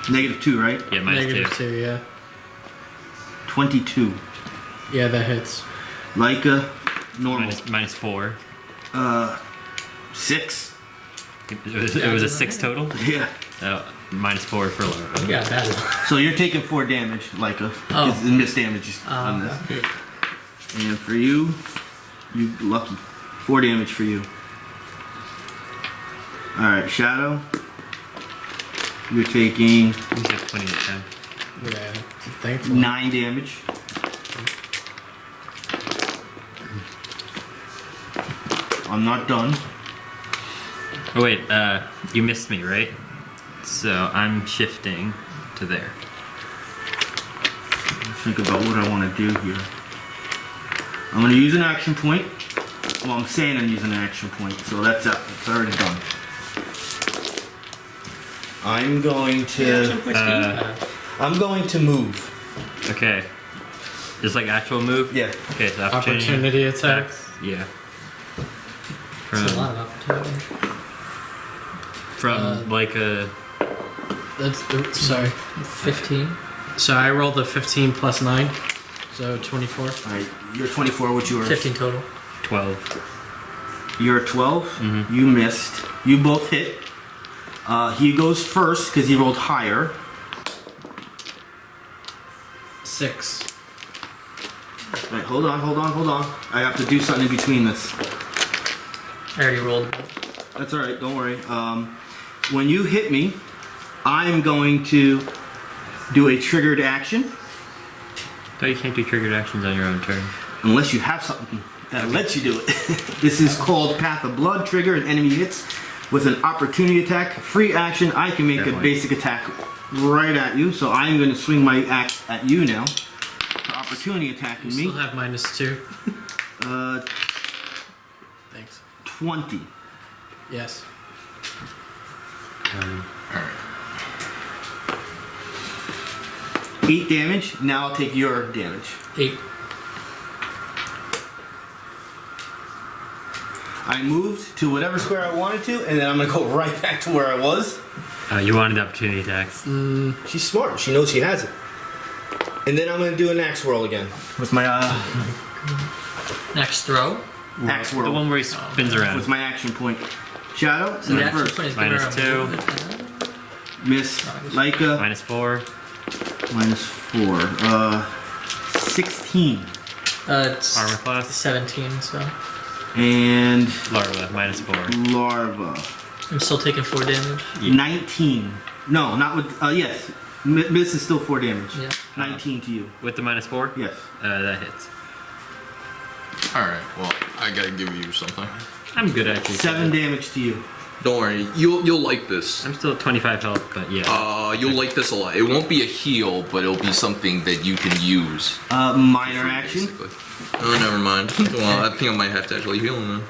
-2, right? yeah, -2. -2, yeah. 22. Yeah, that hits. Lyca, normal. -4. 6. It was a 6 total. Yeah. Oh, -4 for Larva. Yeah, bad. So you're taking 4 damage, Lyca. Oh. Because the missed damage is on this. And for you, you lucky. 4 damage for you. Alright, Shadow. You're taking He's at 20 to 10. Yeah, thankfully. 9 damage. I'm not done. Oh wait, you missed me, right? So I'm shifting to there. Think about what I want to do here. I'm going to use an action point. Well, I'm saying I'm using an action point, so that's up. It's already done. I'm going to. I'm going to move. Okay. Just like actual move? Yeah. Okay, so Opportunity attacks. Yeah. That's a lot of opportunity. From like a. That's sorry. 15. So I rolled a 15 plus 9, so 24. All right. You're 24. What's yours? 15 total. 12. You're 12. You missed. You both hit. He goes first because he rolled higher. 6. All right. Hold on. I have to do something in between this. I already rolled. That's all right. Don't worry. When you hit me, I'm going to do a triggered action. No, you can't do triggered actions on your own turn. Unless you have something that lets you do it. This is called Path of Blood. Trigger an enemy hits with an opportunity attack. Free action. I can make a basic attack right at you. So I'm going to swing my axe at you now. For opportunity attacking me. Still have -2. Thanks. 20. Yes. Alright. 8 damage. Now I'll take your damage. 8. I moved to whatever square I wanted to, and then I'm going to go right back to where I was. You wanted opportunity attacks. She's smart. She knows she has it. And then I'm going to do an axe whirl again. With my Next throw. axe The whirl. one where he spins around. With my action point. Shadow, So the action first. point is giving her a -2. movement. Miss Lyca, -4. -4. 16. It's Armor class. 17, so And Larva, -4. Larva. I'm still taking 4 damage. 19. No, not with. Yes. Miss is still 4 damage. Yeah. 19 to you. With the -4? Yes. That hits. Alright, well, I gotta give you something. I'm good actually. 7 damage to you. Don't worry, you'll like this. I'm still at 25 health, but yeah. You'll like this a lot. It won't be a heal, but it'll be something that you can use. Minor action. Basically. Oh, never mind. Well, I think I might have to actually heal him then.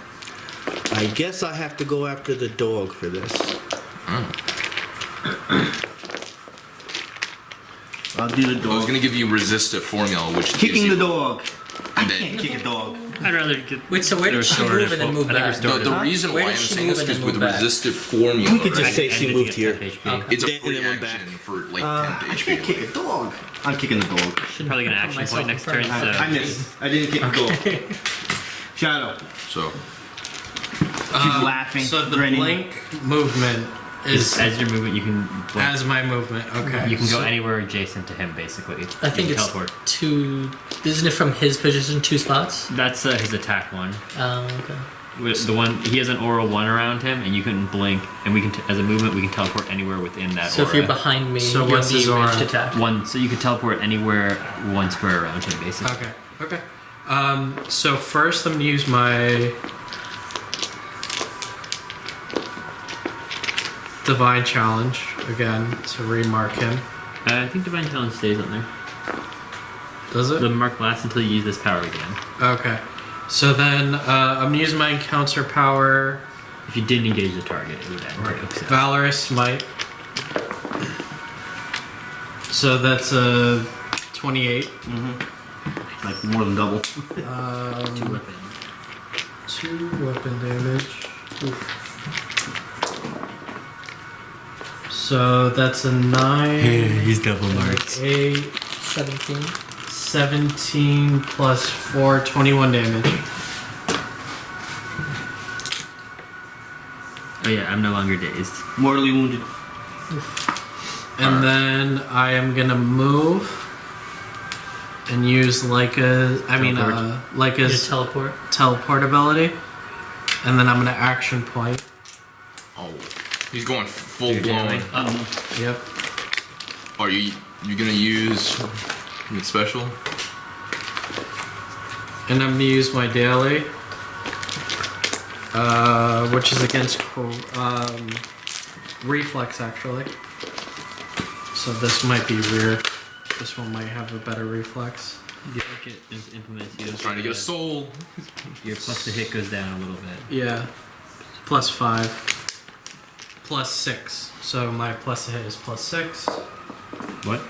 I guess I have to go after the dog for this. I'll do the I was dog. gonna give you resistive formula, which gives Kicking you, the dog. I and can't then kick a dog. I'd rather get. Wait, so where did she restore move it and then as move well. I back? restored the it. reason Where why did I'm she saying move this and is then with move back? resistive formula. We could just I say need she to moved get here. 10 HP. Okay. It's a And free then went action back. for like 10 I HP. can't kick a dog. I'm kicking the dog. Probably get an action myself point next in turn. front So of I missed. I didn't kick the dog. Shadow. So, She's laughing. So the grinning. blink movement is as your movement, you can. Blink. as my movement. Okay. You can go So- anywhere adjacent to him, basically. I think you can it's teleport. 2. Isn't it from his position 2 spots? That's his attack one. Okay. With the one he has an aura 1 around him, and you can blink, and we can as a movement we can teleport anywhere within that So aura. if you're behind me, So you're what's his the aura? ranged attack. One, so you can teleport anywhere 1 square around him, basically. Okay. Okay. So first I'm gonna use my Divine Challenge again to remark him. I think Divine Challenge stays on there. Does it? The mark lasts until you use this power again. Okay. So then I'm gonna use my encounter power, If you didn't engage the target, it would end. So. Valorous Smite. So that's a 28. Like more than double. 2 weapon damage. Oof. So that's a 9. He's double marked. 8, 17. 17 plus 4, 21 damage. Oh yeah, I'm no longer dazed. Mortally wounded. And then I am gonna move and use Lyca's teleport. teleport ability. And then I'm gonna action point. Oh, he's going full blown. Yep. Are you gonna use your special? And I'm gonna use my daily, which is against reflex actually. So this might be rear. This one might have a better reflex. You think it is implements you. Trying to get a soul. Your plus to hit goes down a little bit. Yeah. Plus 5. Plus 6. So my plus to hit is plus 6. What?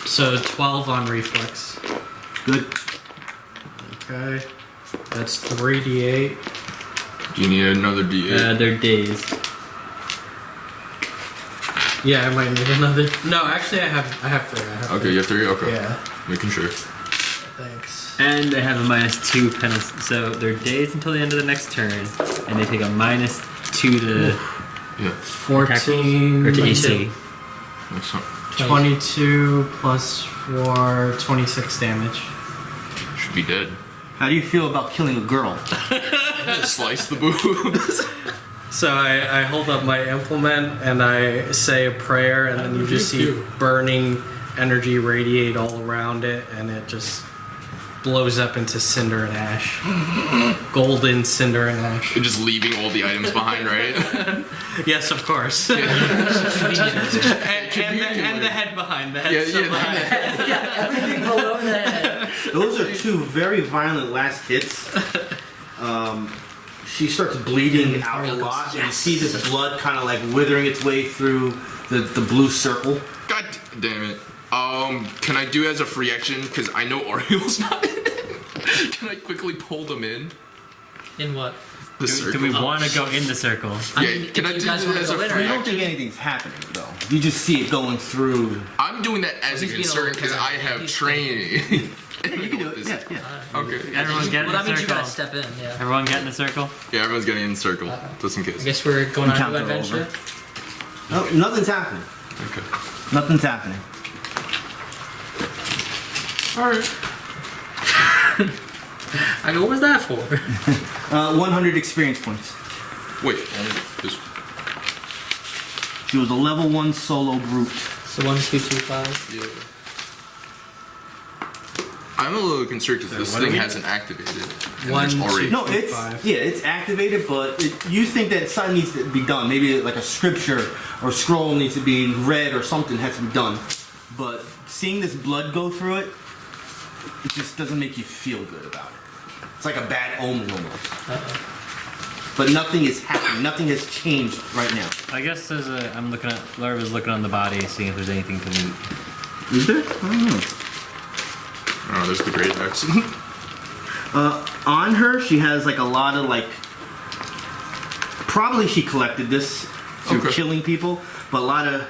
So 12 on reflex. Good. Okay. That's 3d8. Do you need another D8? They're days. Yeah, I might need another. No, actually I have 3. Okay, you have 3? Okay. Yeah. Making sure. Thanks. And they have a -2 penalty. So they're days until the end of the next turn, and they take a -2 to Yeah. 14 or to AC. That's not, 22 plus 4, 26 damage. should be dead. How do you feel about killing a girl? Slice the boobs. So I hold up my implement and I say a prayer, and then you just see burning energy radiate all around it, and it just blows up into cinder and ash. Golden cinder and ash. You're just leaving all the items behind, right? Yes, of course. and the head behind. The head still behind. Everything below the head. Those are 2 very violent last hits. She starts bleeding out a lot, and you see this blood kind of like withering its way through the blue circle. God damn it. Can I do it as a free action? Because I know Auriel's not in it. Can I quickly pull them in? In what? The Do circle? we want to go in the circle? Yeah, can I if do you guys this wanna as go a in, free You don't action? think anything's happening, though. You just see it going through. I'm doing that as a He's being a concern little because I have he's training. You can do it. Yeah, yeah. Okay. Everyone get in Well, the that means you circle. gotta step in, yeah. Everyone get in the circle. Yeah, everyone's getting in the circle, just in I case. guess we're going on a Count new it adventure. Oh, nothing's happening. Okay. Nothing's happening. Alright. I go, what was that for? 100 experience points. Wait, this. She was a level 1 solo brute. So 1, 2, 2, 5. Yeah. I'm a little concerned because this thing hasn't activated. And One, there's already. two. No, it's 5. yeah, it's activated, but you think that something needs to be done. Maybe like a scripture or scroll needs to be read or something has to be done. But seeing this blood go through it, it just doesn't make you feel good about it. It's like a bad omen almost. But nothing is happening. Nothing has changed right now. I guess there's a. I'm looking at Larva's looking on the body, seeing if there's anything to loot. Is there? I don't know. Oh, there's the great axe. On her, she has like a lot of like. Probably she collected this through Okay. killing people, but a lot of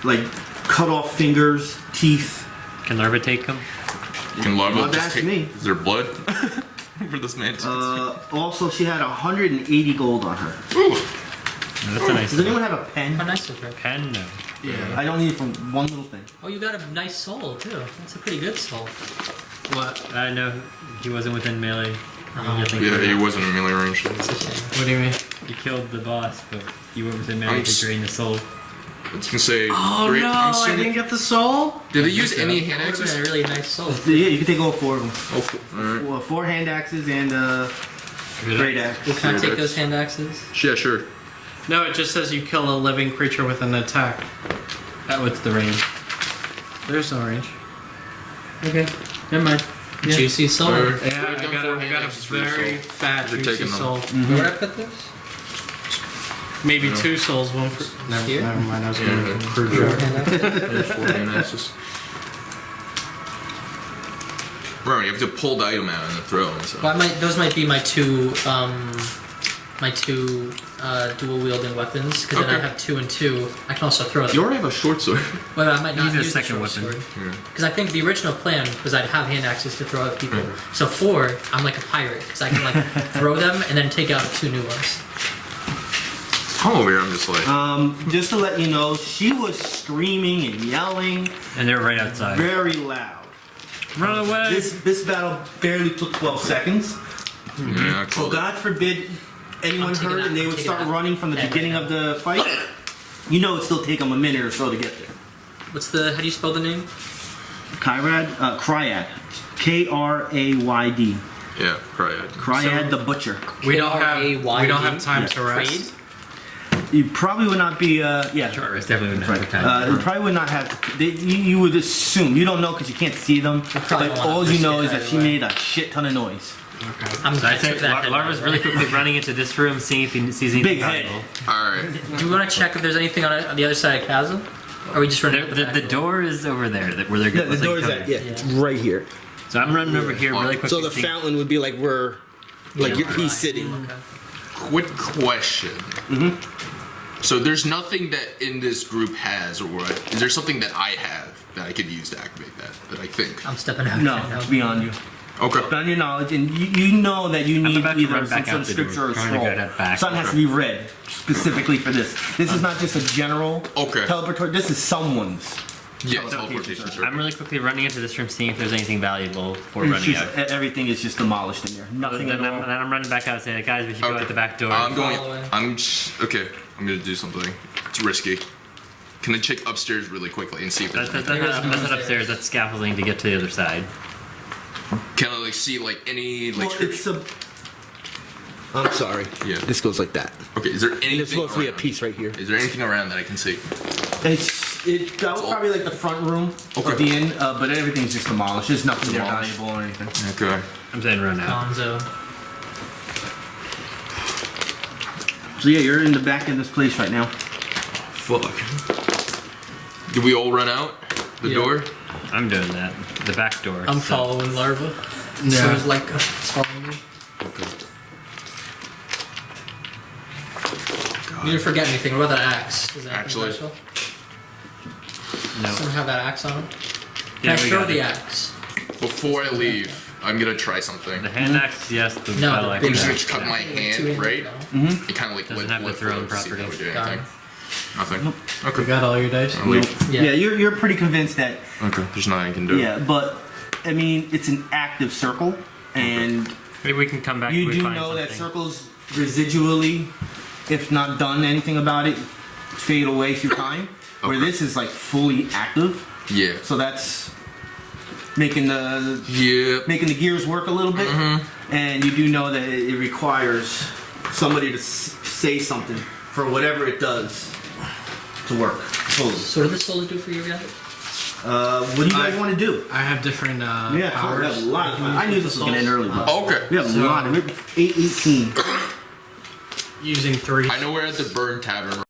like cut off fingers, teeth. Can Larva take them? Can Larva Not just ask take? me. Is there blood for this man? Also, she had 180 gold on her. Ooh. That's a nice. Does anyone have a pen? How nice of her. Pen? No. Yeah. I don't need it from one little thing. Oh, you got a nice soul, too. That's a pretty good soul. What? No, he wasn't within melee. Oh. Yeah, he wasn't in melee range. That's a shame. What do you mean? You killed the boss, but you weren't within melee to drain the soul. I was gonna say. Oh great, no, I'm I assuming- didn't get the soul? Did they use any hand That would've been axes? a really nice soul. Yeah, you can take all 4 of them. Oh, alright. Well, 4 hand axes and great axe. Can I take those hand axes? Yeah, sure. No, it just says you kill a living creature with an attack. What's the range? There's no range. Okay, never mind. Yeah. Juicy soul. Alright. Yeah, Would've I done got 4 a, I hand got a axes for your very soul. fat, You're juicy taking them. soul. Where would I put this? Maybe Yeah. 2 souls, one for. No, Here? never mind. I was Yeah, going yeah. to crude Four joke. hand axes? There's 4 hand axes. Right, you have to pull the item out and then throw it. So. Well, those might be my two dual wielding weapons, because then I Okay. have 2 and 2. I can also throw them. You already have a short sword. Well, I might not Use a use the second short weapon. sword. Yeah. Because I think the original plan was I'd have hand axes to throw at people. So 4, I'm like a pirate, because I can like throw them and then take out 2 new ones. come over here. I'm just like. Just to let you know, she was screaming and yelling And they're right outside. very loud. Run away! This battle barely took 12 seconds. Yeah, I So called it. God forbid anyone I'm taking heard that- and they I'm would taking start that. running from the Yeah, beginning right of the fight. You know it'd still take them a minute or so to get there. What's the? How do you spell the name? Krayd. Krayd. Yeah, Krayd. Krayd the Butcher. We don't have Krayd. time to rest. Krayd? You probably would not be, yeah. Short rest definitely wouldn't have time. You probably would not have. You would assume. You don't know because you can't see them. probably But won't all you know is risk it that she either way. made a shit ton of noise. Okay. I'm So I I took think that. Larva's really quickly running into this room, seeing if he sees anything Big head. valuable. All right. Do we want to check if there's anything on the other side of chasm? Or are we just running? The door is over there, where they're The looking door is coming. at, yeah, it's right here. So I'm running over here really quickly. So the seeing- fountain would be like where, like he's sitting. Okay. Quick question. So there's nothing that in this group has, or what? Is there something that I have that I could use to activate that I think? I'm stepping out. No, it's beyond you. Okay. On your knowledge, and you know that you need about to either run some back sort out of the door, scripture or trying to scroll. get that back. Something has to be read specifically for this. This is not just a general Okay. teleportation. This is someone's. Yeah, teleportation. Sure. I'm really quickly running into this room, seeing if there's anything valuable before It's running just, out. everything is just demolished in there. Nothing Then at all. I'm running back out, saying, "Guys, we should go out the back door." I'm going. Following. Okay. I'm gonna do something. It's risky. Can I check upstairs really quickly and see if there's That's anything? not upstairs. That's scaffolding to get to the other side. Can I like see like any like? Well, it's a. I'm sorry. Yeah. This goes like that. Okay. Is there anything? There's supposed to be a around? piece right here. Is there anything around that I can see? That was probably like the front room of the inn, but everything's just demolished. There's nothing there Demolished. valuable or anything. Okay. I'm saying run out. Gonzo. So yeah, you're in the back of this place right now. Fuck. Did we all run out the Yeah. door? I'm doing that. The back door. I'm so- following Larva. Yeah. So it's like it's following me. Okay. You didn't forget anything. What about that axe? Is that Actually- special? No. Someone have that axe on him? Can Yeah, I we throw got the it. axe? Before I leave, I'm gonna try something. The hand axe, yes. The No, battle the axe, big I'm just no. gonna just cut my hand, right? It kind of like Doesn't have the thrown see if that property. would do Got anything. it. Nothing. You Okay. got all your dice? I'll leave. Yeah. Yeah, you're pretty convinced that. Okay. There's nothing I can do. Yeah, but I mean, it's an active circle, and Maybe we can come back. you if we do find know that something. circles residually, if not done anything about it, fade away through time. Where Okay. this is like fully active, Yeah. so that's making the Yeah. gears work a little bit. And you do know that it requires somebody to say something for whatever it does to work. Fully. So what did the souls do for you guys? What do you guys want to do? I have different Yeah, we powers. have a lot. I knew this was gonna end early, but Okay. we have a lot. We're 8:18. Using 3. I know we're at the Burn Tavern